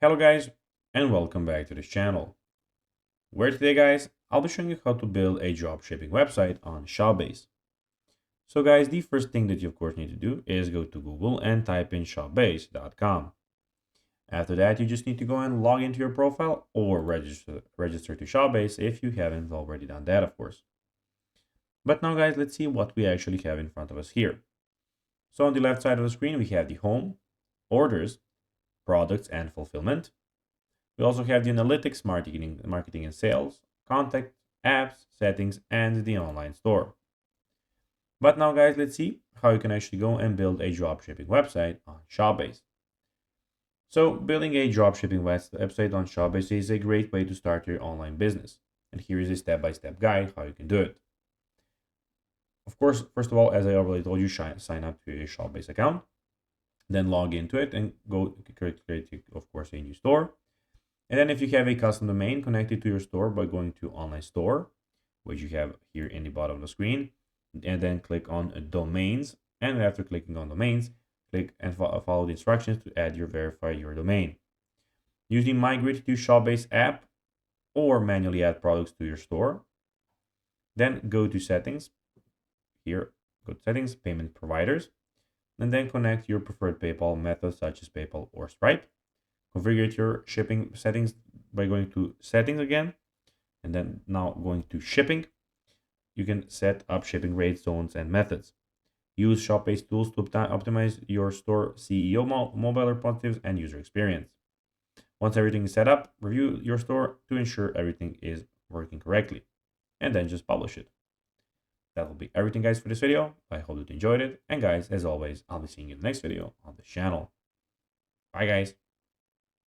Hello guys, and welcome back to this channel, where today guys, I'll be showing you how to build a dropshipping website on ShopBase. So guys, the first thing that you of course need to do is go to Google and type in shopbase.com. After that, you just need to go and log into your profile or register to ShopBase if you haven't already done that, of course. But now guys, let's see what we actually have in front of us here. So on the left side of the screen, we have the home, orders, products, and fulfillment. We also have the analytics, marketing and sales, contact, apps, settings, and the online store. But now guys, let's see how you can actually go and build a dropshipping website on ShopBase. So building a dropshipping website on ShopBase is a great way to start your online business. And here is a step-by-step guide how you can do it. Of course, first of all, as I already told you, sign up to a ShopBase account, then log into it and go create, of course, a new store. And then if you have a custom domain, connect it to your store by going to online store, which you have here in the bottom of the screen, and then click on domains. And after clicking on domains, click and follow the instructions to verify your domain. Use the migrate to ShopBase app or manually add products to your store. Then go to settings. Here, go to settings, payment providers, and then connect your preferred PayPal method such as PayPal or Stripe. Configure your shipping settings by going to settings again, and then now going to shipping. You can set up shipping rates, zones, and methods. Use shop-based tools to optimize your store CEO, mobile responsiveness, and user experience. Once everything is set up, review your store to ensure everything is working correctly, and then just publish it. That will be everything guys for this video. I hope that you enjoyed it, and guys, as always, I'll be seeing you in the next video on this channel. Bye guys.